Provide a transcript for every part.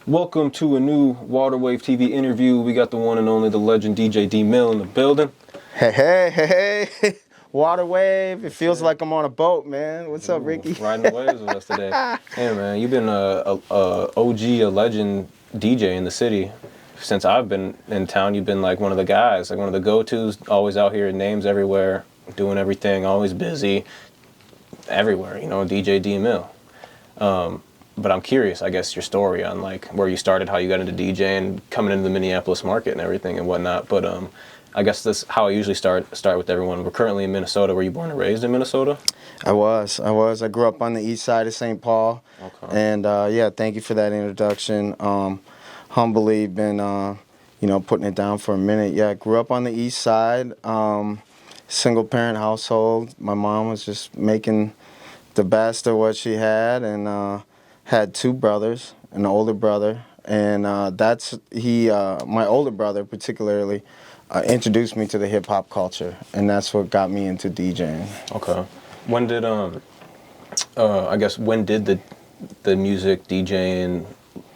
Welcome to a new Waterwave TV interview. We got the one and only, the legend DJ D Mill in the building. Hey. Waterwave. It feels like I'm on a boat, man. What's up, Ricky? Riding the waves with us today. Hey, man, you've been a OG, a legend DJ in the city. Since I've been in town, you've been like one of the guys, like one of the go-tos, always out here, names everywhere, doing everything, always busy, everywhere, DJ D Mill. But I'm curious, I guess, your story on like where you started, how you got into DJing, coming into the Minneapolis market and everything and whatnot. But I guess this how I usually start with everyone. We're currently in Minnesota. Were you born and raised in Minnesota? I was. I grew up on the east side of St. Paul. Okay. And thank you for that introduction. Humbly been, putting it down for a minute. Yeah, I grew up on the east side, single parent household. My mom was just making the best of what she had, and had two brothers, an older brother, and my older brother particularly introduced me to the hip hop culture, and that's what got me into DJing. Okay. When did the music DJing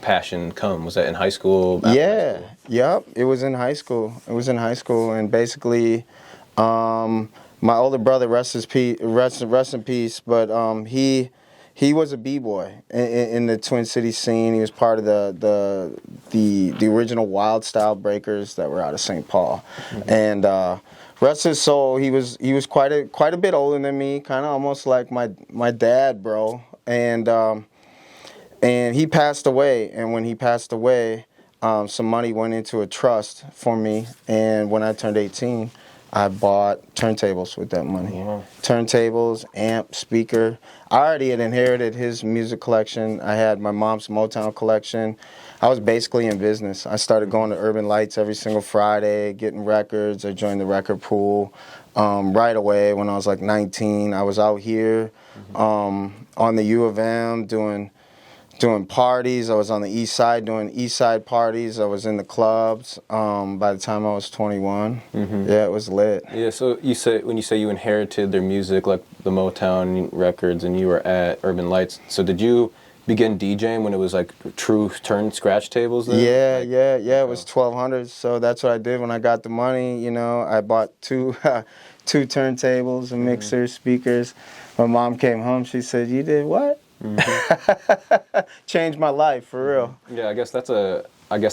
passion come? Was that in high school? Yeah. Yep. It was in high school. And basically, my older brother, rest in peace, but he was a b-boy in the Twin Cities scene. He was part of the original wild style breakers that were out of St. Paul. Mm-hmm. And rest his soul, he was quite a bit older than me, kind of almost like my dad, bro. And he passed away. And when he passed away, some money went into a trust for me. And when I turned 18, I bought turntables with that money. Wow. Turntables, amp, speaker. I already had inherited his music collection. I had my mom's Motown collection. I was basically in business. I started going to Urban Lights every single Friday, getting records. I joined the record pool right away when I was like 19. I was out here on the U of M doing parties. I was on the east side doing east side parties. I was in the clubs by the time I was 21. Mm-hmm. Yeah, it was lit. Yeah, so when you say you inherited their music, like the Motown records, and you were at Urban Lights, so did you begin DJing when it was like true turn scratch tables then? Yeah, it was 1200s, so that's what I did when I got the money. I bought two turntables, a mixer, speakers. My mom came home, she said, "You did what?" Mm-hmm. Changed my life for real. Yeah, I guess that's a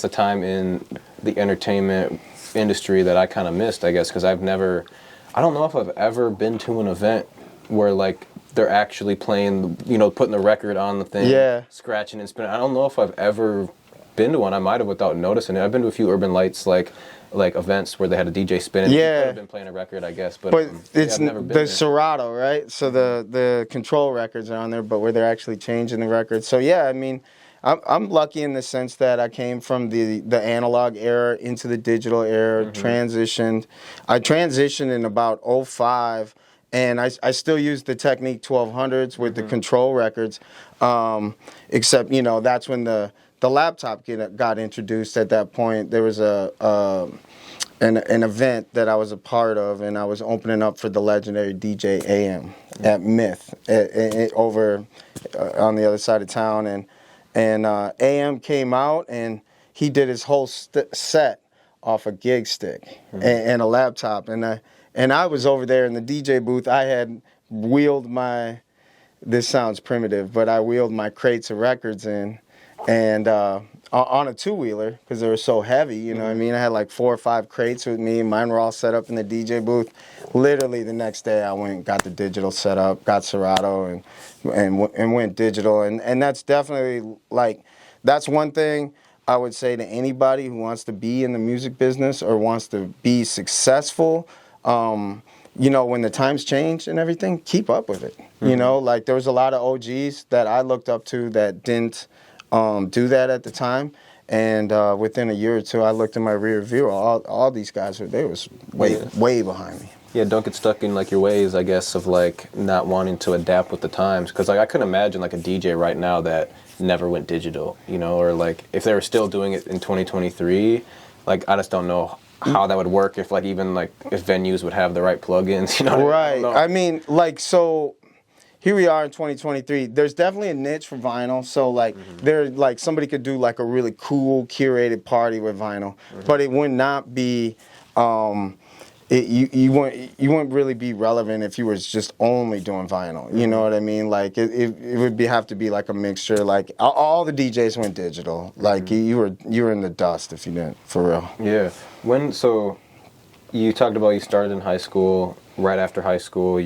time in the entertainment industry that I kind of missed, I guess, because I don't know if I've ever been to an event where like they're actually playing, putting the record on the thing, scratching and spinning. I don't know if I've ever been to one. I might have without noticing it. I've been to a few Urban Lights like events where they had a DJ spinning. Yeah. Could have been playing a record, I guess. But it's I've never been the there. Serato, right? So the control records are on there, but where they're actually changing the records. So yeah, I mean, I'm lucky in the sense that I came from the analog era into the digital era, transitioned. I transitioned in about 2005, and I still use the Technique 1200s with the control records, except, that's when the laptop got introduced. At that point, there was an event that I was a part of, and I was opening up for the legendary DJ AM at Myth over on the other side of town, and AM came out and he did his whole set off a gig stick and a laptop, and I was over there in the DJ booth. I had wheeled this sounds primitive, but I wheeled my crates of records in. And on a two-wheeler, because they were so heavy, what I mean? I had like 4 or 5 crates with me. Mine were all set up in the DJ booth. Literally the next day I went and got the digital set up, got Serato, and went digital. And that's definitely, that's one thing I would say to anybody who wants to be in the music business or wants to be successful. When the times change and everything, keep up with it. Mm-hmm. There was a lot of OGs that I looked up to that didn't do that at the time, and within a year or two, I looked in my rear view. All these guys was way behind me. Yeah, don't get stuck in your ways, I guess, of not wanting to adapt with the times. Because I couldn't imagine a DJ right now that never went digital, or if they were still doing it in 2023. I just don't know how that would work if if venues would have the right plugins. Right. I mean, so here we are in 2023. There's definitely a niche for vinyl. So like there like somebody could do like a really cool curated party with vinyl, but it would not be you wouldn't really be relevant if you was just only doing vinyl. You know what I mean? Like it would have to be like a mixture. Like all the DJs went digital. Like you were in the dust if you didn't, for real. Yeah. So you talked about you started in high school. Right after high school,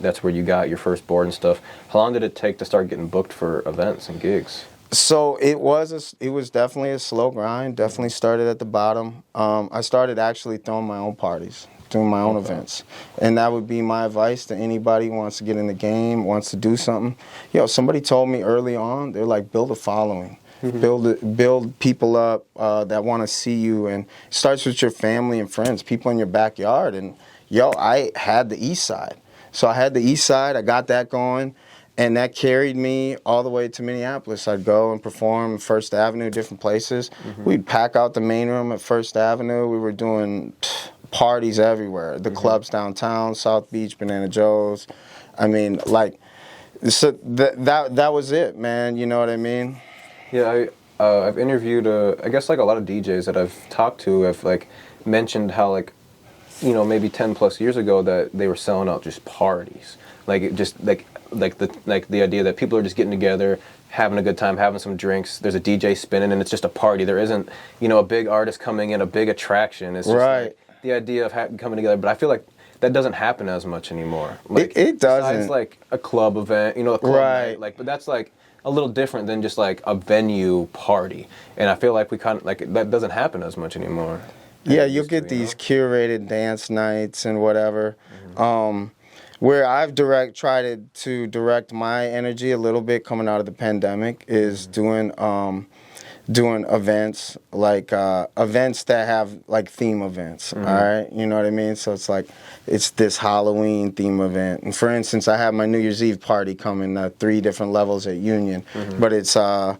that's where you got your first board and stuff. How long did it take to start getting booked for events and gigs? So it was definitely a slow grind. Definitely started at the bottom. I started actually throwing my own parties, doing my own events, and that would be my advice to anybody who wants to get in the game, wants to do something. Somebody told me early on, they're like, build a following, build people up that want to see you, and it starts with your family and friends, people in your backyard. And I had the East Side, so I had the East Side. I got that going. And that carried me all the way to Minneapolis. I'd go and perform First Avenue, different places. We'd pack out the main room at First Avenue. We were doing parties everywhere. The clubs downtown, South Beach, Banana Joe's. I mean, like, so that was it, man. You know what I mean? Yeah, I've interviewed, I guess, like a lot of DJs that I've talked to have, like, mentioned how, like, maybe 10 plus years ago that they were selling out just parties. Like, it just, like the idea that people are just getting together, having a good time, having some drinks. There's a DJ spinning, and it's just a party. There isn't, a big artist coming in, a big attraction. It's just like the idea of coming together. But I feel like that doesn't happen as much anymore. Like, it doesn't. Besides, like, a club event, a club night, like, but that's like a little different than just like a venue party. And I feel like we kind of like that doesn't happen as much anymore. Yeah, you'll get these curated dance nights and whatever. Where I've tried to direct my energy a little bit coming out of the pandemic is doing events, like events that have like theme events. All right, you know what I mean? So it's like it's this Halloween theme event, and for instance, I have my New Year's Eve party coming 3 different levels at Union, but it's a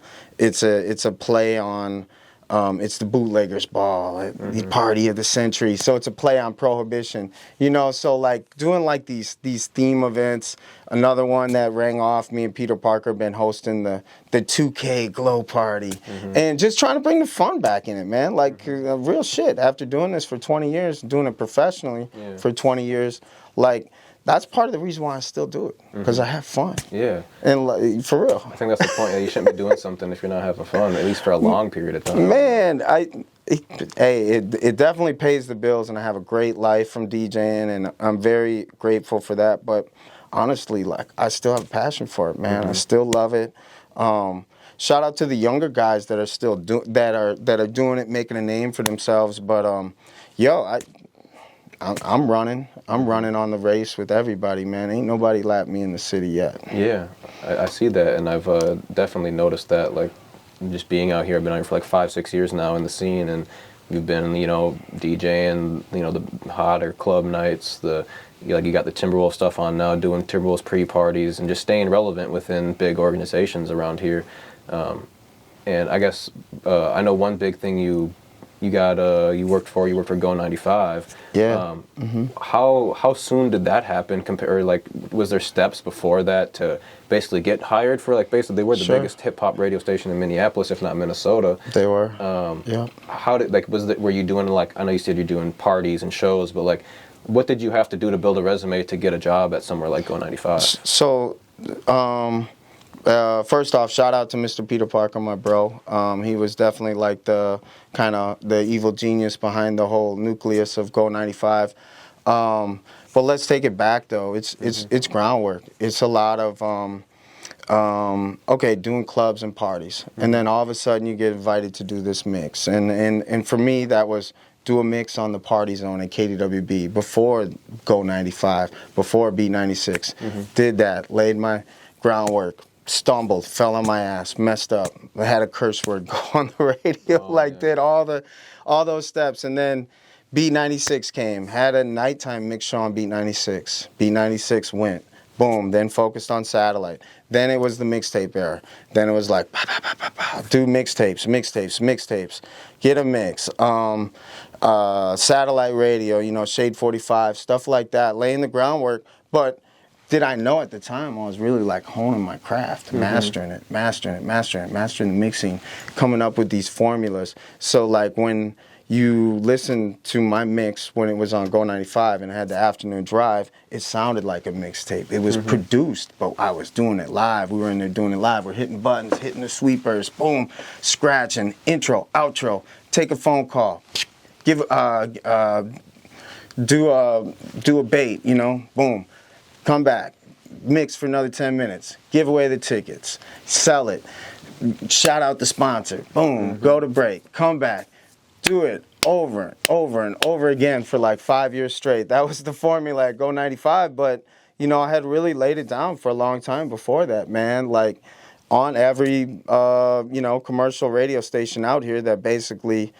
play on. It's the bootleggers ball, the party of the century. So it's a play on prohibition, so like doing like these theme events. Another one that rang off, me and Peter Parker been hosting the 2K glow party and just trying to bring the fun back in it, man. Like real shit. After doing this for 20 years, doing it professionally for 20 years, like that's part of the reason why I still do it, because I have fun. Yeah. And like, for real. I think that's the point. You shouldn't be doing something if you're not having fun, at least for a long period of time. Man, it definitely pays the bills, and I have a great life from DJing, and I'm very grateful for that. But honestly, like, I still have a passion for it, man. I still love it. Shout out to the younger guys that are still that are doing it, making a name for themselves. But I'm running on the race with everybody, man. Ain't nobody lapped me in the city yet. Yeah, I see that, and I've definitely noticed that, like, just being out here. I've been out here for like 5-6 years now in the scene, and you've been, DJing, the hotter club nights, you got the Timberwolves stuff on now, doing Timberwolves pre-parties, and just staying relevant within big organizations around here. And I guess I know one big thing you worked for Go95. Yeah. How soon did that happen? Was there steps before that to basically get hired for, like, basically they were the biggest hip hop radio station in Minneapolis, if not Minnesota. They were. Yeah. How did, like, were you doing, like, I know you said you're doing parties and shows, but like, what did you have to do to build a resume to get a job at somewhere like Go95? So, first off, shout out to Mr. Peter Parker, my bro. He was definitely like the kind of the evil genius behind the whole nucleus of Go95. But let's take it back though. It's groundwork. It's a lot of doing clubs and parties, and then all of a sudden you get invited to do this mix. And for me, that was do a mix on the Party Zone at KDWB before Go95, before B96. Did that, laid my groundwork. Stumbled, fell on my ass, messed up. I had a curse word go on the radio, did all those steps. And then B96 came, had a nighttime mix show on B96. B96 went, boom, then focused on satellite. Then it was the mixtape era. Then it was like, do mixtapes, get a mix. Satellite radio, Shade 45, stuff like that, laying the groundwork. But did I know at the time. I was really like honing my craft, mastering the mixing, coming up with these formulas. So like when you listen to my mix when it was on Go95 and I had the afternoon drive, it sounded like a mixtape. It was produced, but I was doing it live. We were in there doing it live. We're hitting buttons, hitting the sweepers, boom, scratching, intro, outro, take a phone call, give do a bait, you know, boom, come back, mix for another 10 minutes, give away the tickets, sell it, shout out the sponsor, boom, go to break, come back. Do it over and over and over again for like 5 years straight. That was the formula at Go95, but you know, I had really laid it down for a long time before that, man. Like on every you know, commercial radio station out here that basically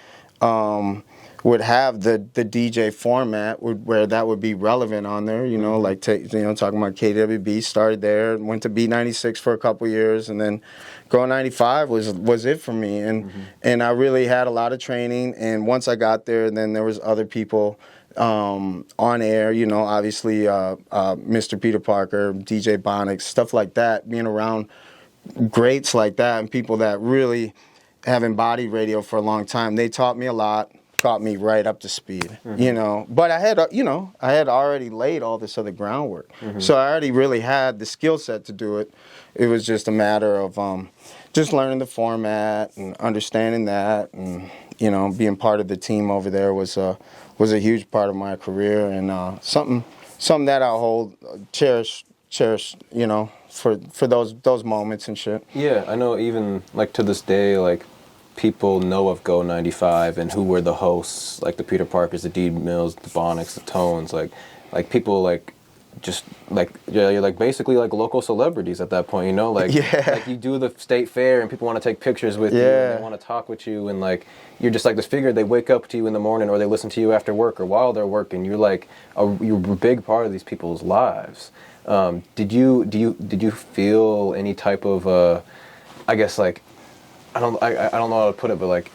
would have the DJ format where that would be relevant on there, you know, like you know, talking about KWB, started there, went to B96 for a couple years, and then Go95 was it for me, and I really had a lot of training. And once I got there, then there was other people on air, you know, obviously Mr. Peter Parker, DJ Bonix, stuff like that, being around greats like that and people that really have embodied radio for a long time. They taught me a lot, got me right up to speed, you know. But I had, you know, I had already laid all this other groundwork. So I already really had the skill set to do it. It was just a matter of just learning the format and understanding that, and, you know, being part of the team over there was a huge part of my career, and something that I'll hold, cherish, you know, for those moments and shit. Yeah, I know even, like, to this day, like, people know of Go95 and who were the hosts, like the Peter Parkers, the D Mills, the Bonix, the Tones, like people, like, just, like, yeah, you're, like, basically, like, local celebrities at that point, you know? Like, like you do the state fair and people want to take pictures with you and they want to talk with you, and, like, you're just, like, this figure. They wake up to you in the morning or they listen to you after work or while they're working. You're, like, you're a big part of these people's lives. Did you feel any type of, I guess, like, I don't know how to put it, but like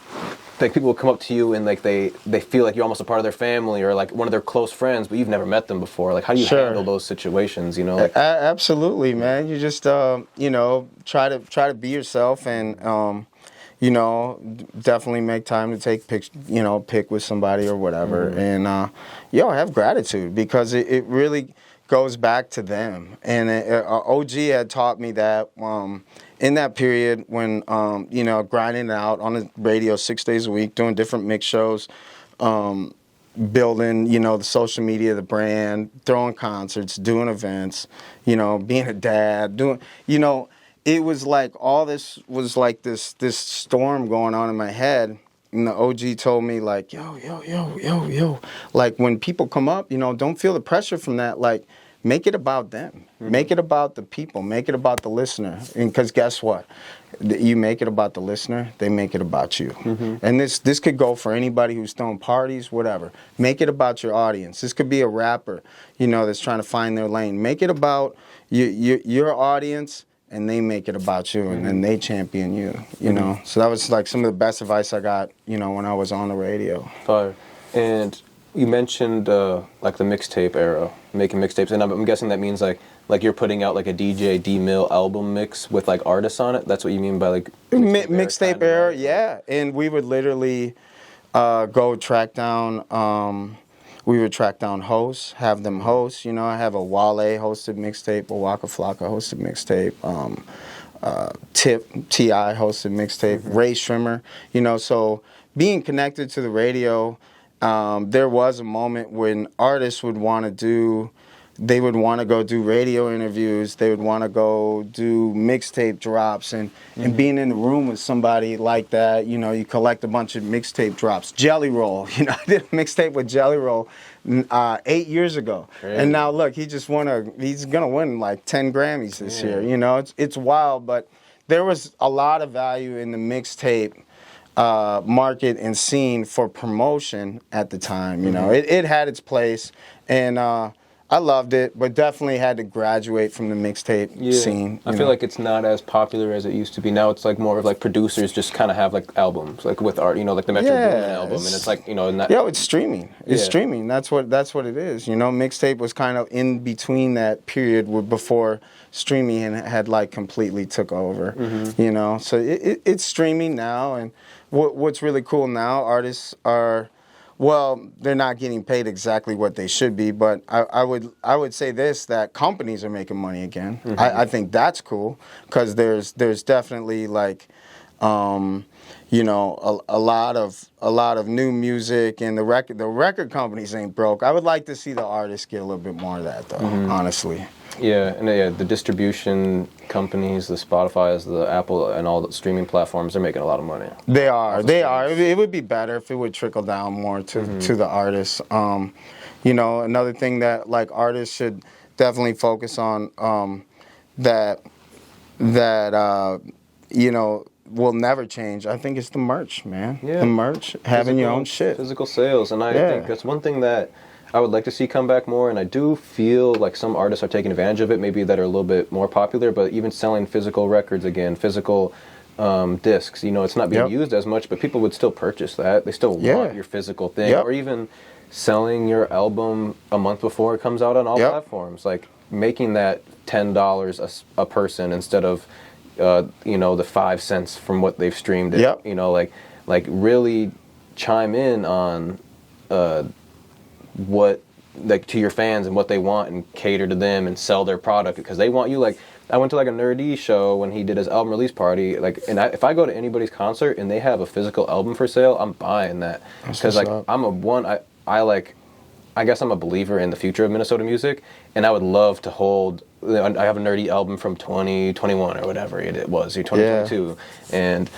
people will come up to you and like they feel like you're almost a part of their family or like one of their close friends, but you've never met them before. Like, how do you handle those situations? You know, like absolutely, man. You just you know, try to be yourself, and you know, definitely make time to take pic with somebody or whatever, and have gratitude, because it really goes back to them. And OG had taught me that. In that period when, you know, grinding out on the radio 6 days a week, doing different mix shows, building, you know, the social media, the brand, throwing concerts, doing events, you know, being a dad, you know, it was like all this was like this storm going on in my head. And the OG told me, like, yo, like, when people come up, you know, don't feel the pressure from that. Like, make it about them. Make it about the people. Make it about the listener. And because guess what? You make it about the listener, they make it about you. And this could go for anybody who's throwing parties, whatever. Make it about your audience. This could be a rapper, you know, that's trying to find their lane. Make it about your audience, and they make it about you, and then they champion you, you know. So that was like some of the best advice I got, you know, when I was on the radio. Fire. And you mentioned like the mixtape era, making mixtapes, and I'm guessing that means like you're putting out like a DJ D-Mill album mix with like artists on it. That's what you mean by like mixtape era, yeah. And we would literally go track down. We would track down hosts, have them host. You know, I have a Wale hosted mixtape, a Waka Flocka hosted mixtape, T.I. hosted mixtape, Ray Shrimmer. You know, so being connected to the radio. There was a moment when artists would want to go do radio interviews. They would want to go do mixtape drops, and being in the room with somebody like that, you know, you collect a bunch of mixtape drops. Jelly Roll, you know, I did a mixtape with Jelly Roll 8 years ago. Crazy. And now look, he's gonna win like 10 Grammys this year. You know, it's wild, but there was a lot of value in the mixtape market and scene for promotion at the time. You know, it had its place, and I loved it, but definitely had to graduate from the mixtape scene. I feel like it's not as popular as it used to be. Now it's like more of like producers just kind of have like albums, like with art, like the Metro Boomin album, and it's like it's streaming. It's streaming. That's what it is. Mixtape was kind of in between that period before streaming had like completely took over. So it's streaming now, and what's really cool now, artists are. Well, they're not getting paid exactly what they should be, but I would say this, that companies are making money again. I think that's cool because there's definitely like a lot of new music, and the record companies ain't broke. I would like to see the artists get a little bit more of that though, honestly. Yeah, and the distribution companies, the Spotify's, the Apple, and all the streaming platforms, they're making a lot of money. They are. It would be better if it would trickle down more to the artists. Another thing that like artists should definitely focus on that will never change. I think it's the merch, man. Yeah. The merch, having your own shit. Physical sales, and I think that's one thing that I would like to see come back more, and I do feel like some artists are taking advantage of it, maybe that are a little bit more popular, but even selling physical records again, physical discs, it's not being used as much, but people would still purchase that. They still want your physical thing, or even selling your album a month before it comes out on all platforms, like making that $10 a person instead of, the 5 cents from what they've streamed it, like really chime in on, what like to your fans and what they want and cater to them and sell their product because they want you. Like I went to like a Nerdy show when he did his album release party, if I go to anybody's concert and they have a physical album for sale, I'm buying that because I guess I'm a believer in the future of Minnesota music, and I would love to hold. I have a Nerdy album from 2021 or whatever it was, 2022, and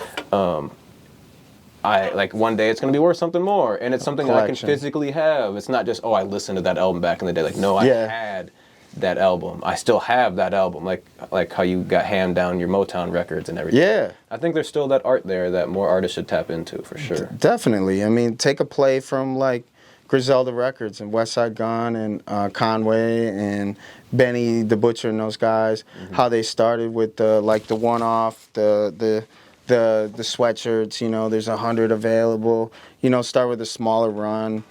I like one day it's going to be worth something more, and it's something that I can physically have. It's not just I listened to that album back in the day. Like no, I had that album. I still have that album. Like how you got hand down your Motown records and everything. Yeah, I think there's still that art there that more artists should tap into for sure. Definitely. I mean, take a play from like Griselda Records and West Side Gun and Conway and Benny the Butcher and those guys. How they started with the one-off, the sweatshirts, there's 100 available, start with a smaller run,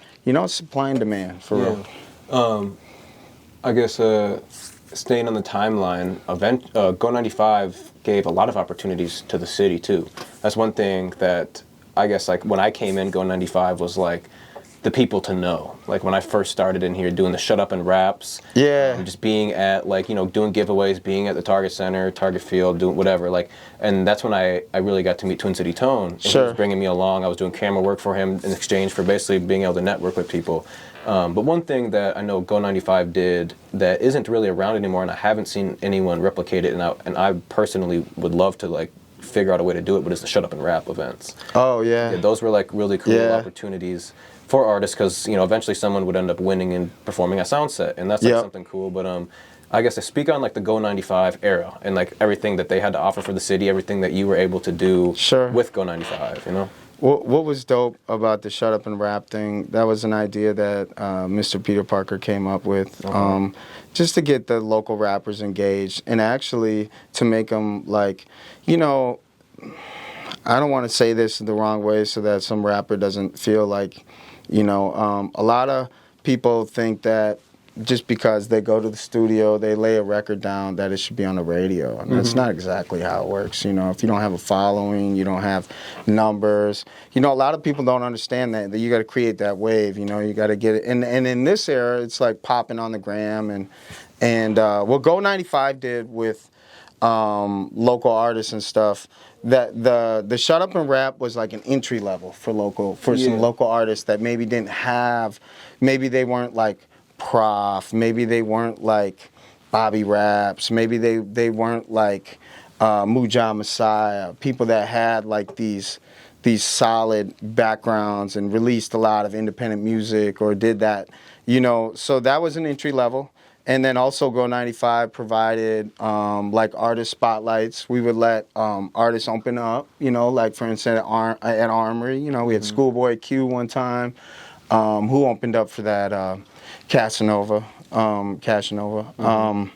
supply and demand for real. I guess staying on the timeline, Go95 gave a lot of opportunities to the city too. That's one thing that I guess like when I came in, Go95 was like the people to know. Like when I first started in here doing the Shut Up and Raps, just being at doing giveaways, being at the Target Center, Target Field, doing whatever, and that's when I really got to meet Twin City Tone. And he was bringing me along. I was doing camera work for him in exchange for basically being able to network with people. But one thing that I know Go95 did that isn't really around anymore, and I haven't seen anyone replicate it, and I personally would love to figure out a way to do it, but it's the Shut Up and Rap events. Oh yeah, those were really cool opportunities for artists because eventually someone would end up winning and performing a sound set, and that's something cool. But I guess I speak on the Go95 era and everything that they had to offer for the city, everything that you were able to do with Go95. What was dope about the Shut Up and Rap thing? That was an idea that Mr. Peter Parker came up with, just to get the local rappers engaged and actually to make them I don't want to say this the wrong way so that some rapper doesn't feel like. A lot of people think that just because they go to the studio, they lay a record down, that it should be on the radio. And that's not exactly how it works. If you don't have a following, you don't have numbers. A lot of people don't understand that you got to create that wave. You got to get it. And in this era, it's like popping on the gram. And what Go95 did with local artists and stuff, that the Shut Up and Rap was like an entry level for some local artists that maybe they weren't like Prof, maybe they weren't like Bobby Raps, maybe they weren't like Muja Messiah, people that had like these solid backgrounds and released a lot of independent music or did that, so that was an entry level. And then also Go95 provided artist spotlights. We would let artists open up, for instance at Armory. We had Schoolboy Q one time, who opened up for that Casanova. Casanova.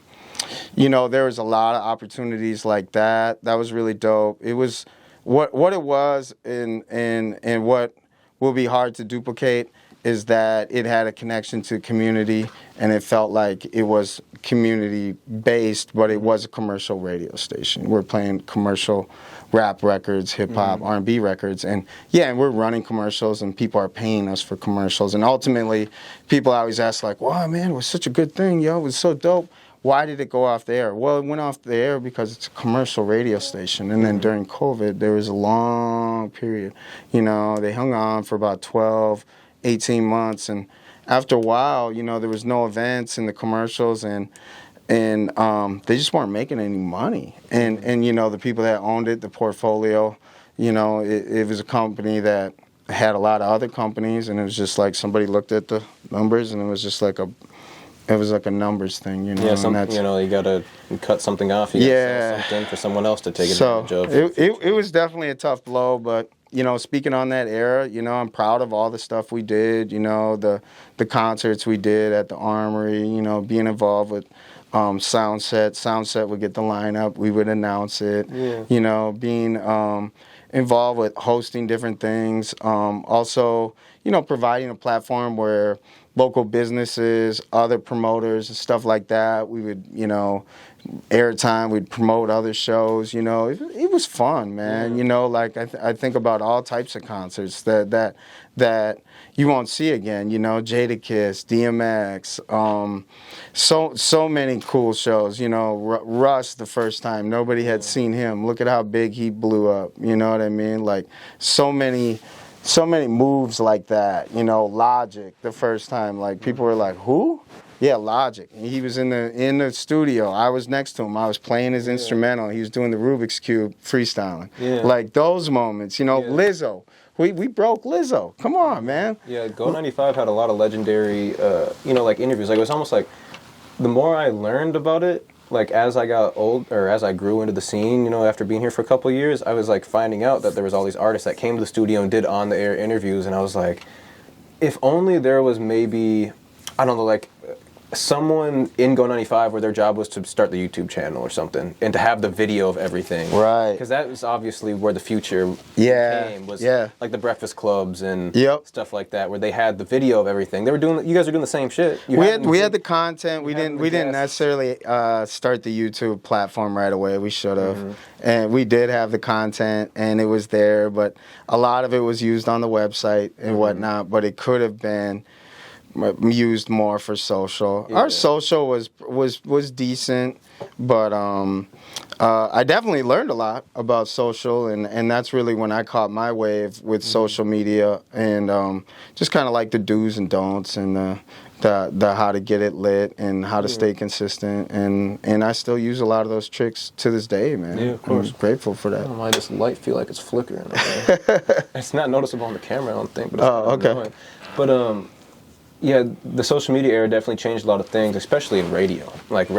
You know, there was a lot of opportunities like that. That was really dope. It was what it was, and what will be hard to duplicate is that it had a connection to community, and it felt like it was community based, but it was a commercial radio station. We're playing commercial rap records, hip hop, R&B records, and we're running commercials, and people are paying us for commercials. And ultimately, people always ask like, "Wow, man, it was such a good thing, yo, it was so dope. Why did it go off the air?" Well, it went off the air because it's a commercial radio station. And then during COVID, there was a long period. You know, they hung on for about 12, 18 months. And after a while, you know, there was no events in the commercials, and they just weren't making any money. And you know, the people that owned it, the portfolio, you know, it was a company that had a lot of other companies, and it was just like somebody looked at the numbers, and it was just like a numbers thing, you know. Yeah, you know, you gotta cut something off. You gotta sell something for someone else to take advantage of. It was definitely a tough blow, but you know, speaking on that era, you know, I'm proud of all the stuff we did. You know, the concerts we did at the Armory. You know, being involved with Soundset. Soundset would get the lineup. We would announce it. Yeah. You know, being involved with hosting different things. Also, you know, providing a platform where local businesses, other promoters, and stuff like that, we would, you know, airtime, we'd promote other shows, you know. It was fun, man. Yeah. You know, like I think about all types of concerts that you won't see again, you know, Jadakiss, DMX, so many cool shows, you know. Russ, the first time, nobody had seen him. Look at how big he blew up, you know what I mean? Like, so many moves like that, you know. Logic, the first time, like, people were like, who? Yeah, Logic. And he was in the studio. I was next to him. I was playing his instrumental. He was doing the Rubik's Cube freestyling. Yeah. Like, those moments, you know. Yeah. Lizzo. We broke Lizzo. Come on, man. Yeah, Go95 had a lot of legendary, you know, like, interviews. Like, it was almost like, the more I learned about it, like, as I got old, or as I grew into the scene, you know, after being here for a couple of years, I was, like, finding out that there was all these artists that came to the studio and did on-the-air interviews, and I was like, if only there was maybe, I don't know, like, someone in Go95 where their job was to start the YouTube channel or something, and to have the video of everything. Right. Because that was obviously where the future came, was like the Breakfast Clubs and stuff like that, where they had the video of everything. They were doing. You guys were doing the same shit. We had the content. We didn't necessarily start the YouTube platform right away. We should have. Mm-hmm. And we did have the content, and it was there, but a lot of it was used on the website and whatnot. But it could have been used more for social. Yeah. Our social was decent, but I definitely learned a lot about social, and that's really when I caught my wave with social media, and just kind of like the do's and don'ts, and the how to get it lit, and how to stay consistent, and I still use a lot of those tricks to this day, man. Yeah, of course. I'm grateful for that. I don't know why this light feel like it's flickering. It's not noticeable on the camera, I don't think. But it's annoying. But yeah, the social media era definitely changed a lot of things, especially in radio. Like,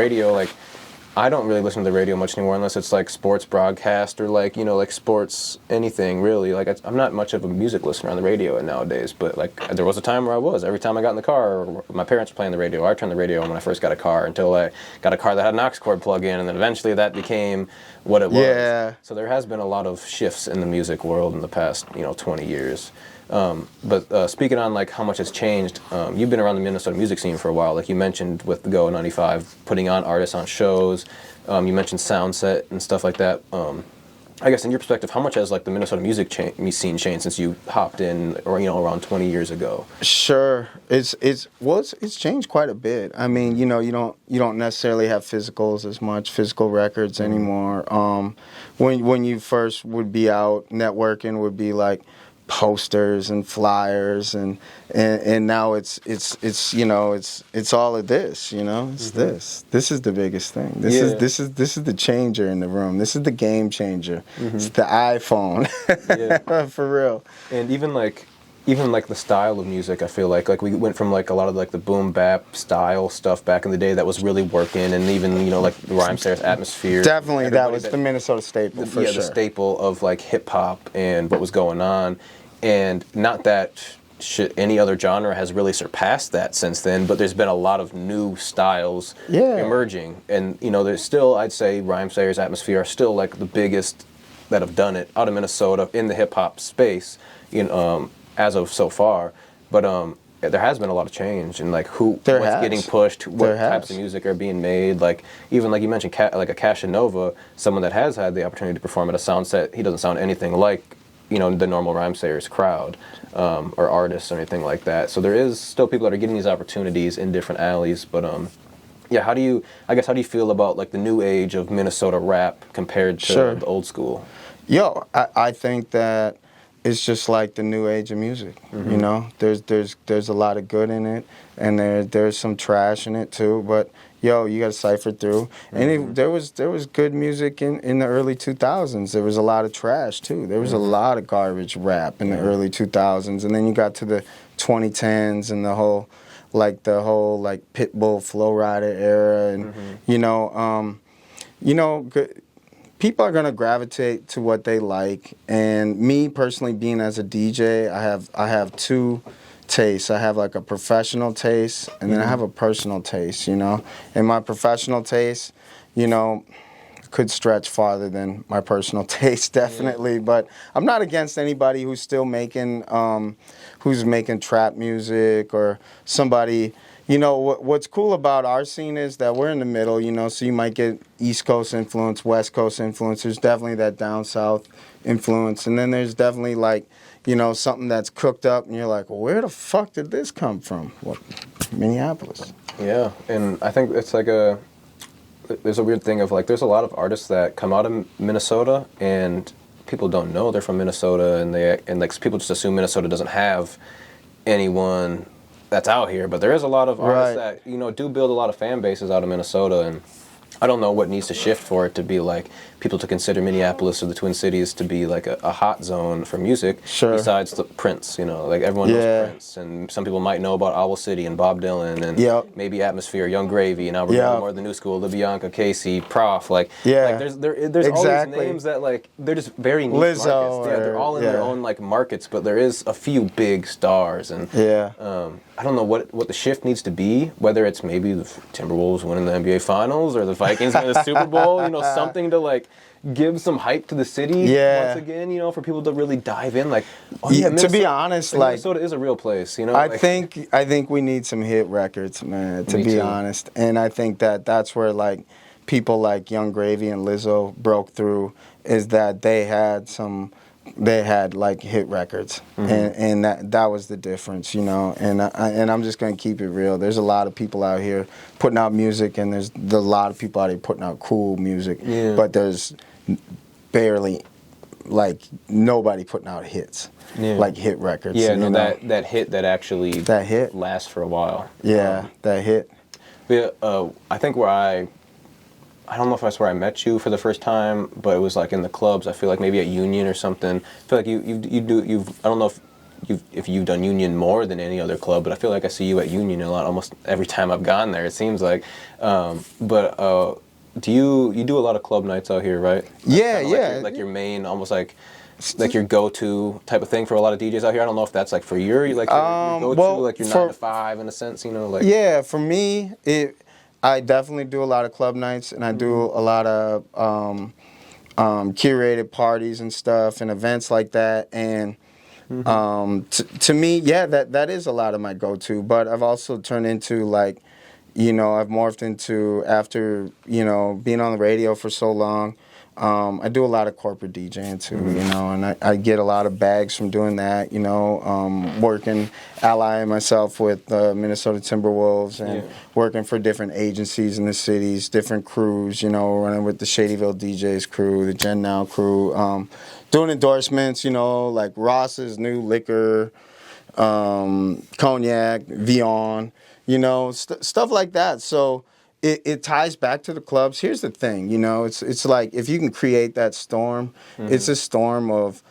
I don't really listen to the radio much anymore unless it's, like, sports broadcast or, like, you know, like, sports anything, really. Like, I'm not much of a music listener on the radio nowadays, but, like, there was a time where I was. Every time I got in the car, or my parents were playing the radio, I turned the radio on when I first got a car, until I got a car that had an aux cord plug-in, and then eventually that became what it was. Yeah. So there has been a lot of shifts in the music world in the past, 20 years. But speaking on, like, how much has changed, you've been around the Minnesota music scene for a while. Like you mentioned with the Go95, putting on artists on shows. You mentioned Soundset and stuff like that. I guess in your perspective, how much has, like, the Minnesota music scene changed since you hopped in, or around 20 years ago? Sure, it's changed quite a bit. I mean, you don't necessarily have physicals as much, physical records anymore. When you first would be out networking, would be like posters and flyers, and now it's all of this, it's this is the biggest thing. This is the changer in the room. This is the game changer. It's the iPhone. For real. And even like the style of music, I feel like we went from, like, a lot of, like, the boom bap style stuff back in the day that was really working, and even like the Rhymesayers atmosphere. Definitely, that was the Minnesota staple for sure. The staple of, like, hip hop and what was going on, and not that any other genre has really surpassed that since then, but there's been a lot of new styles emerging. And, you know, there's still, I'd say, Rhymesayers, Atmosphere are still like the biggest that have done it out of Minnesota in the hip-hop space, you know, as of so far. But there has been a lot of change in like what's getting pushed, what types of music are being made. Like even like you mentioned, like a Casanova, someone that has had the opportunity to perform at a sound set, he doesn't sound anything like, you know, the normal Rhymesayers crowd or artists or anything like that. So there is still people that are getting these opportunities in different alleys. But yeah, how do you feel about like the new age of Minnesota rap compared to the old school? Yo, I think that it's just like the new age of music. You know, there's a lot of good in it, and there's some trash in it too. But yo, you got to cipher through. And there was good music in the early 2000s. There was a lot of trash too. There was a lot of garbage rap in the early 2000s, and then you got to the 2010s and the whole Pitbull, Flow Rider era, and you know. People are gonna gravitate to what they like, and me personally, being as a DJ, I have two tastes. I have like a professional taste, and then I have a personal taste. You know, and my professional taste, you know, could stretch farther than my personal taste, definitely. But I'm not against anybody who's still making trap music or somebody. You know, what's cool about our scene is that we're in the middle, you know, so you might get East Coast influence, West Coast influence. There's definitely that down south influence. And then there's definitely, like, you know, something that's cooked up, and you're like, well, where the fuck did this come from? Well, Minneapolis. Yeah, and I think it's like there's a weird thing of, like, there's a lot of artists that come out of Minnesota, and people don't know they're from Minnesota, and like, people just assume Minnesota doesn't have anyone that's out here, but there is a lot of artists that, you know, do build a lot of fan bases out of Minnesota, and I don't know what needs to shift for it to be like people to consider Minneapolis or the Twin Cities to be like a hot zone for music. Besides the Prince, you know, like everyone knows Prince, and some people might know about Owl City and Bob Dylan and maybe Atmosphere, Young Gravy, and now we're going more of the new school, LaBianca, Casey, Prof. Like there's all these names that, like, they're just very niche markets. Yeah, they're all in their own like markets, but there is a few big stars, and I don't know what the shift needs to be, whether it's maybe the Timberwolves winning the NBA Finals or the Vikings winning the Super Bowl, you know, something to like give some hype to the city once again, you know, for people to really dive in. Like, to be honest, like Minnesota is a real place, you know. I think we need some hit records, man. To be honest, and I think that's where like people like Young Gravy and Lizzo broke through, is that they had like hit records, and that was the difference, you know. And I'm just gonna keep it real. There's a lot of people out here putting out music, and there's a lot of people out here putting out cool music, but there's barely, like, nobody putting out hits, like hit records. Yeah, no, that hit that actually lasts for a while. Yeah, that hit. Yeah, I think I don't know if that's where I met you for the first time, but it was like in the clubs. I feel like maybe at Union or something. I feel like I don't know if you've done Union more than any other club, but I feel like I see you at Union a lot, almost every time I've gone there, it seems like. But do you do a lot of club nights out here, right? That's like your main, almost like your go-to type of thing for a lot of DJs out here. I don't know if that's like for your go-to, like your 9 to 5 in a sense, you know, like. Yeah, for me, I definitely do a lot of club nights, and I do a lot of curated parties and stuff and events like that. And to me, that is a lot of my go-to. But I've also turned into, like, you know, I've morphed into, after, you know, being on the radio for so long, I do a lot of corporate DJing too, you know, and I get a lot of bags from doing that, you know, allying myself with Minnesota Timberwolves and working for different agencies in the cities, different crews, you know, running with the Shadyville DJs crew, the Gen Now crew, doing endorsements, you know, like Ross's new liquor, cognac, Vion, you know, stuff like that. So it ties back to the clubs. Here's the thing, you know, it's like if you can create that storm, it's a storm of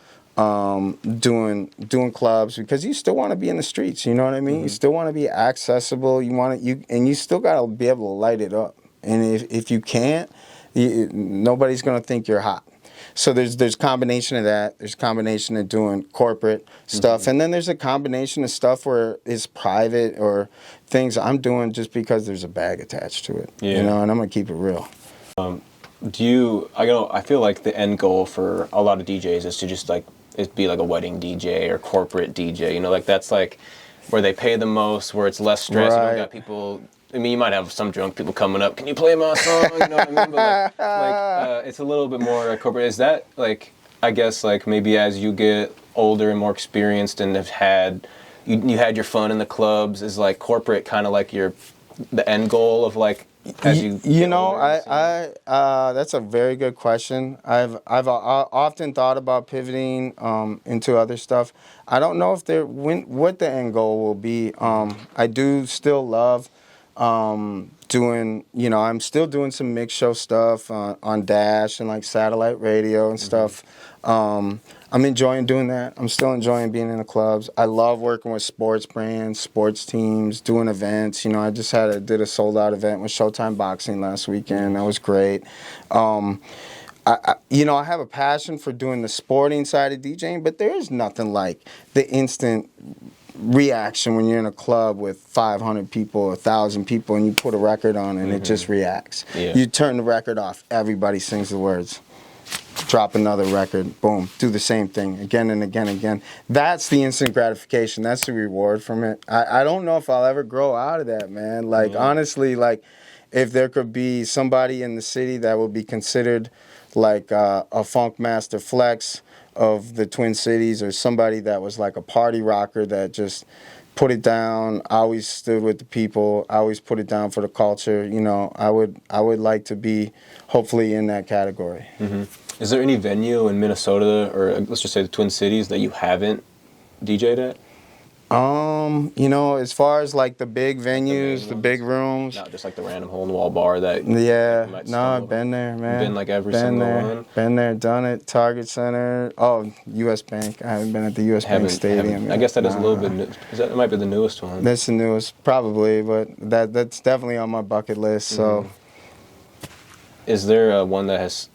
doing clubs, because you still want to be in the streets, you know what I mean? You still want to be accessible. And you still got to be able to light it up. And if you can't, nobody's going to think you're hot. So there's combination of that. There's combination of doing corporate stuff, and then there's a combination of stuff where it's private or things I'm doing just because there's a bag attached to it. Yeah. You know, and I'm gonna keep it real. I feel like the end goal for a lot of DJs is to just like it be like a wedding DJ or corporate DJ. You know, like that's like where they pay the most, where it's less stress. You Right. don't got people. I mean, you might have some drunk people coming up. Can you play my song? You know what I mean? But it's a little bit more corporate. Is that like, I guess like maybe as you get older and more experienced and have had, you had your fun in the clubs, is like corporate kind of like the end goal of like as you. You know, that's a very good question. I've often thought about pivoting into other stuff. I don't know if what the end goal will be. I do still love doing, you know, I'm still doing some mix show stuff on Dash and like satellite radio and stuff. I'm enjoying doing that. I'm still enjoying being in the clubs. I love working with sports brands, sports teams, doing events. You know, I just did a sold out event with Showtime Boxing last weekend. That was great. I have a passion for doing the sporting side of DJing, but there is nothing like the instant reaction when you're in a club with 500 people, 1,000 people, and you put a record on and it just reacts. Yeah. You turn the record off, everybody sings the words. Drop another record, boom, do the same thing again and again and again. That's the instant gratification. That's the reward from it. I don't know if I'll ever grow out of that, man. Like, honestly, like, if there could be somebody in the city that would be considered like a Funk Master Flex of the Twin Cities, or somebody that was like a party rocker that just put it down, always stood with the people, always put it down for the culture, you know, I would like to be hopefully in that category. Is there any venue in Minnesota, or let's just say the Twin Cities, that you haven't DJ'd at? You know, as far as like the big venues, the big rooms. Not just like the random hole in the wall bar that. Yeah, you might no, I've stumble been there, man. Been like every been single there, one. Been there, done it. Target Center. Oh, U.S. Bank. I haven't been at the U.S. Bank Stadium. I guess that is a little bit new. That might be the newest one. That's the newest, probably, but that's definitely on my bucket list. So, is there one that has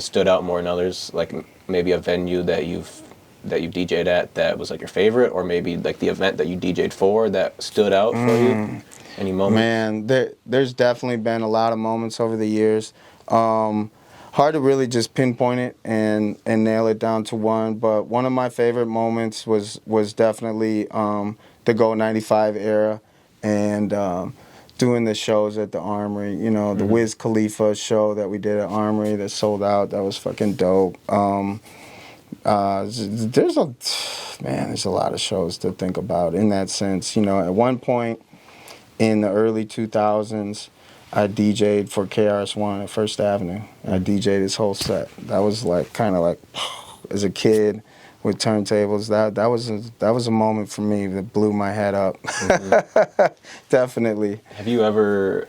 stood out more than others? Like maybe a venue that you've DJ'd at that was like your favorite, or maybe like the event that you DJ'd for that stood out for you? Any moments? Man, there's definitely been a lot of moments over the years. Hard to really just pinpoint it and nail it down to one, but one of my favorite moments was definitely the Go95 era, and doing the shows at the Armory. You know, the Wiz Khalifa show that we did at Armory that sold out. That was fucking dope. There's a lot of shows to think about in that sense. You know, at one point in the early 2000s, I DJ'd for KRS-One at First Avenue. I DJ'd his whole set. That was like kind of like as a kid with turntables. That was a moment for me that blew my head up. Definitely. Have you ever,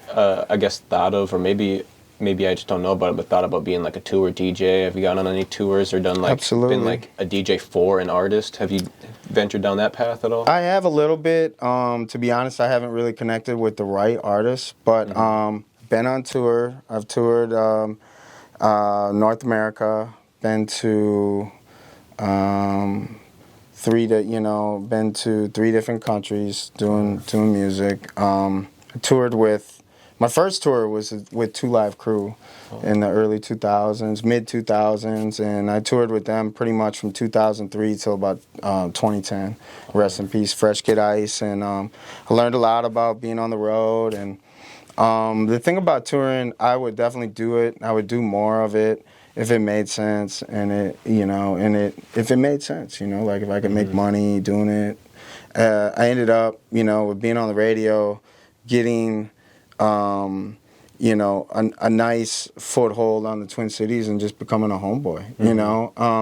I guess, thought of, or maybe I just don't know about it, but thought about being like a tour DJ? Have you gone on any tours or done like Absolutely. been like a DJ for an artist? Have you ventured down that path at all? I have a little bit. To be honest, I haven't really connected with the right artists, but been on tour. I've toured North America. Been to been to 3 different countries doing music. I toured with. My first tour was with Two Live Crew in the early 2000s, mid 2000s, and I toured with them pretty much from 2003 till about 2010. Rest in peace, Fresh Kid Ice, and I learned a lot about being on the road. And the thing about touring, I would definitely do it. I would do more of it if it made sense, and if it made sense, like if I could make money doing it. I ended up, with being on the radio, getting a nice foothold on the Twin Cities and just becoming a homeboy,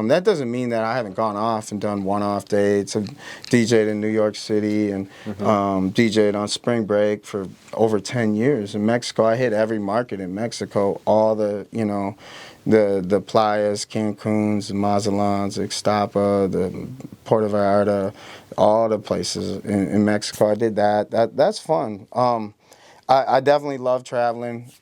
That doesn't mean that I haven't gone off and done one-off dates. I've DJ'd in New York City and DJ'd on spring break for over 10 years in Mexico. I hit every market in Mexico, all the, the playas, Cancuns, Mazatlan's, Ixtapa, the Puerto Vallarta, all the places in Mexico. I did that. That's fun. I definitely love traveling,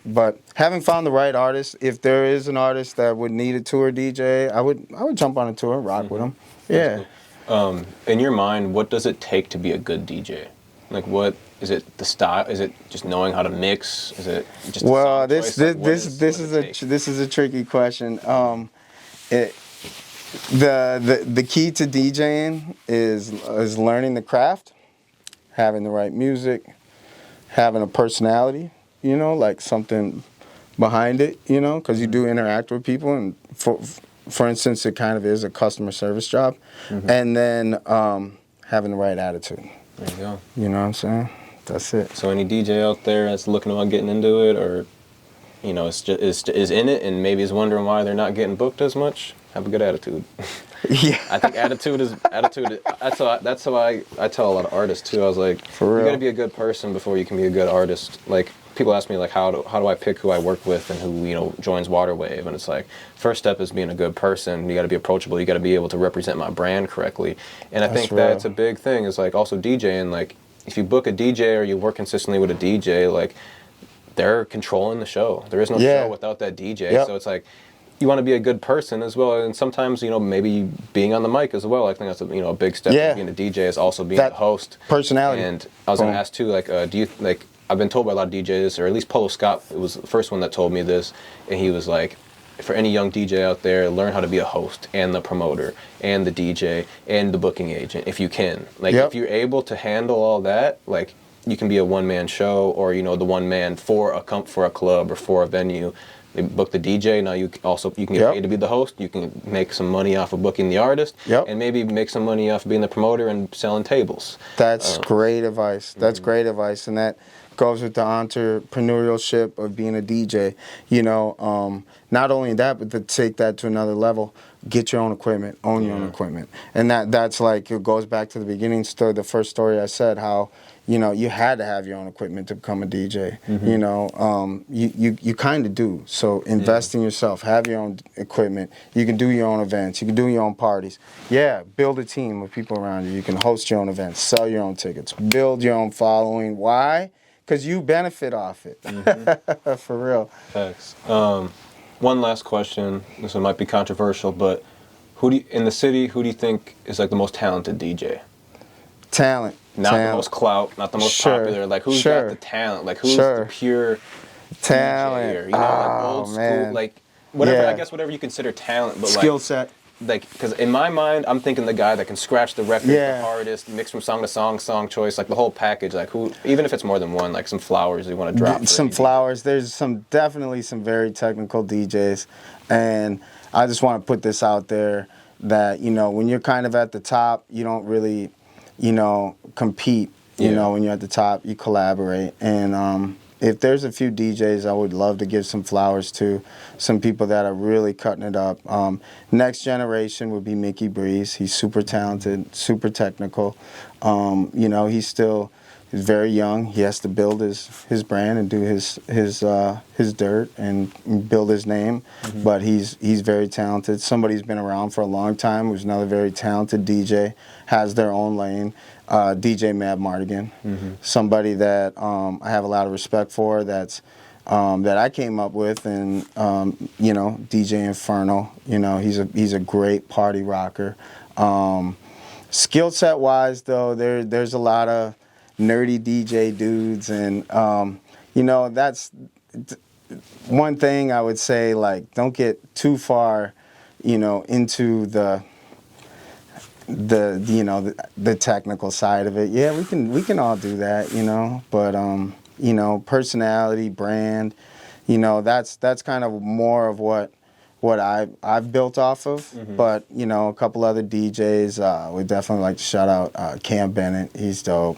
but having found the right artist, if there is an artist that would need a tour DJ, I would jump on a tour and rock with him. Yeah. Cool. In your mind, what does it take to be a good DJ? Like, what is it? The style? Is it just knowing how to mix? Is it just Well, a song choice? this is a tricky question. The key to DJing is learning the craft, having the right music, having a personality, you know, like something behind it, you know, because you do interact with people, and for instance, it kind of is a customer service job, and then having the right attitude. There you go. You know what I'm saying? That's it. So any DJ out there that's looking about getting into it, or you know, is in it and maybe is wondering why they're not getting booked as much, have a good attitude. Yeah. I think attitude. That's how I tell a lot of artists too. I was like, you got to be a good person before you can be a good artist. Like, people ask me like, how do I pick who I work with and who, you know, joins Waterwave? And it's like, first step is being a good person. You got to be approachable. You got to be able to represent my brand correctly. And I think that's a big thing. Is like also DJing. Like, if you book a DJ or you work consistently with a DJ, like, they're controlling the show. There is no show without that DJ. Yep. So it's like, you want to be a good person as well, and sometimes, you know, maybe being on the mic as well. I think that's a big step. Yeah. Being a DJ is also being a host. Personality. And I was going to ask too, like, do you like? I've been told by a lot of DJs, or at least Polo Scott, it was the first one that told me this, and he was like, for any young DJ out there, learn how to be a host and the promoter and the DJ and the booking agent if you can. Like, if you're able to handle all that, like, you can be a one-man show, or, you know, the one man for a club or for a venue. They book the DJ. Now you can get paid to be the host. You can make some money off of booking the artist, and maybe make some money off of being the promoter and selling tables. That's great advice. That's great advice, and that goes with the entrepreneurship of being a DJ. You know, not only that, but to take that to another level, get your own equipment, own your own equipment, and that's like, it goes back to the beginning story, the first story I said, how, you know, you had to have your own equipment to become a DJ. You know, you kind of do. So invest in yourself. Have your own equipment. You can do your own events. You can do your own parties. Yeah, build a team with people around you. You can host your own events, sell your own tickets, build your own following. Why? Because you benefit off it. For real. Thanks. One last question. This one might be controversial, but in the city, who do you think is like the most talented DJ? Talent. Not the most clout, not the most popular. Like, who's got the talent? Like, who's the pure talent? DJ, you know, like old school, like whatever. I guess whatever you consider talent, but skill set. Like, because in my mind, I'm thinking the guy that can scratch the record the hardest, mix from song to song choice, like the whole package. Like, who, even if it's more than one, like some flowers you want to drop. Some flowers. There's definitely some very technical DJs, and I just want to put this out there that, you know, when you're kind of at the top, you don't really, you know, compete. You know, when you're at the top, you collaborate. And if there's a few DJs I would love to give some flowers to, some people that are really cutting it up. Next generation would be Mickey Breeze. He's super talented, super technical. You know, he's very young. He has to build his brand and do his dirt and build his name. But he's very talented. Somebody who's been around for a long time, who's another very talented DJ, has their own lane. DJ Mad Mardigan, somebody that I have a lot of respect for. That I came up with, and you know, DJ Inferno. You know, he's a great party rocker. Skill set wise, though, there's a lot of nerdy DJ dudes, and you know, that's one thing I would say. Like, don't get too far, you know, into the technical side of it. Yeah, we can all do that, you know, but you know, personality, brand, you know, that's kind of more of what I've built off of. But, you know, a couple other DJs, we definitely like to shout out Cam Bennett. He's dope.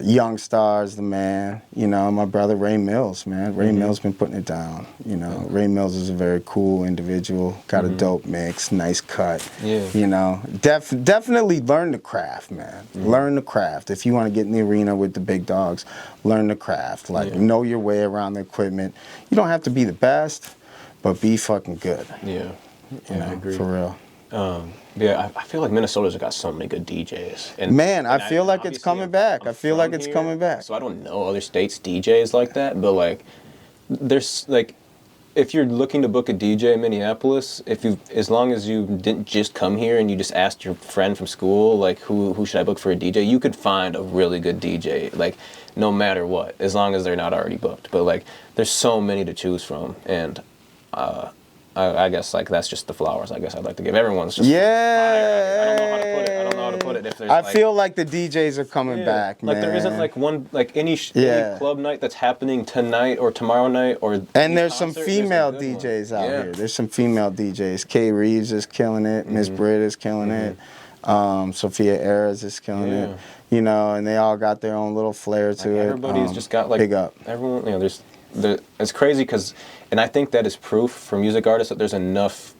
Young Star's the man. You know, my brother Ray Mills, man. Ray Mills been putting it down. You know, Ray Mills is a very cool individual. Got a dope mix, nice cut. Yeah. You know, definitely learn the craft, man. Learn the craft. If you want to get in the arena with the big dogs, learn the craft. Like, know your way around the equipment. You don't have to be the best, but be fucking good. Yeah. You know, I agree. For real. Yeah, I feel like Minnesota's got so many good DJs. And Man, I feel like it's coming back. I feel like it's coming back. So I don't know other states' DJs like that, but like, there's like, if you're looking to book a DJ in Minneapolis, as long as you didn't just come here and you just asked your friend from school, like, who should I book for a DJ, you could find a really good DJ, like, no matter what, as long as they're not already booked. But like, there's so many to choose from, and I guess like that's just the flowers. I guess I'd like to give everyone's just yeah. I don't know how to put it. I don't know how to put it. If there's I feel like the DJs are coming back, like man. there isn't like one like any club night that's happening tonight or tomorrow night or and there's some female DJs out here. There's some female DJs. Kay Reeves is killing it. Miss Britt is killing it. Sophia Ayers is killing it. You know, and they all got their own little flair to it. Everybody's just got like big up. Everyone, you know, it's crazy because, and I think that is proof for music artists that there's enough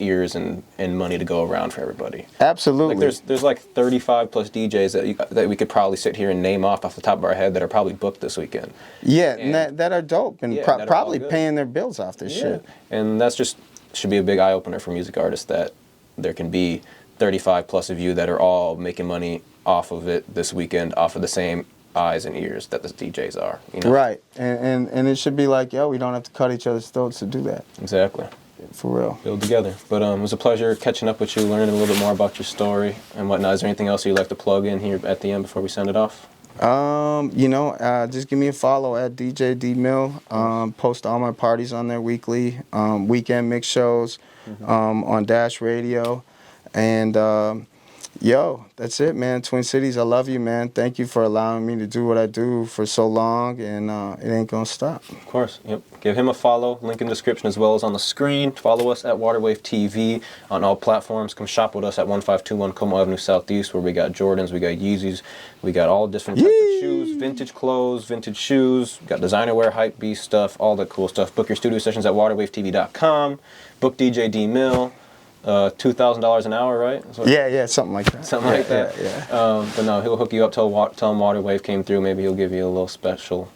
ears and money to go around for everybody. Absolutely. Like there's like 35 plus DJs that we could probably sit here and name off the top of our head that are probably booked this weekend. Yeah, and that are dope and probably paying their bills off this shit. And that's just should be a big eye opener for music artists that there can be 35 plus of you that are all making money off of it this weekend, off of the same eyes and ears that the DJs are. You know? Right, and it should be like, yo, we don't have to cut each other's throats to do that. Exactly. For real. Build together. But it was a pleasure catching up with you, learning a little bit more about your story and whatnot. Is there anything else you'd like to plug in here at the end before we send it off? You know, just give me a follow at DJ D Mill. Post all my parties on there weekly. Weekend mix shows on Dash Radio. And yo, that's it, man. Twin Cities, I love you, man. Thank you for allowing me to do what I do for so long, and it ain't gonna stop. Of course, yep. Give him a follow, link in the description as well as on the screen. Follow us at Waterwave TV on all platforms. Come shop with us at 1521 Como Avenue Southeast, where we got Jordans, we got Yeezys, we got all different types of shoes, vintage clothes, vintage shoes, we got designer wear, hype beast stuff, all that cool stuff. Book your studio sessions at waterwavetv.com. Book DJ D Mill. $2,000 an hour, right? Yeah, something like that. Something like that. But no, he'll hook you up. Tell him Waterwave came through. Maybe he'll give you a little special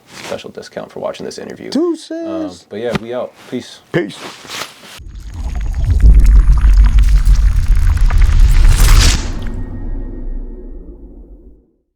discount for watching this interview. Deuces. But yeah, we out. Peace. Peace.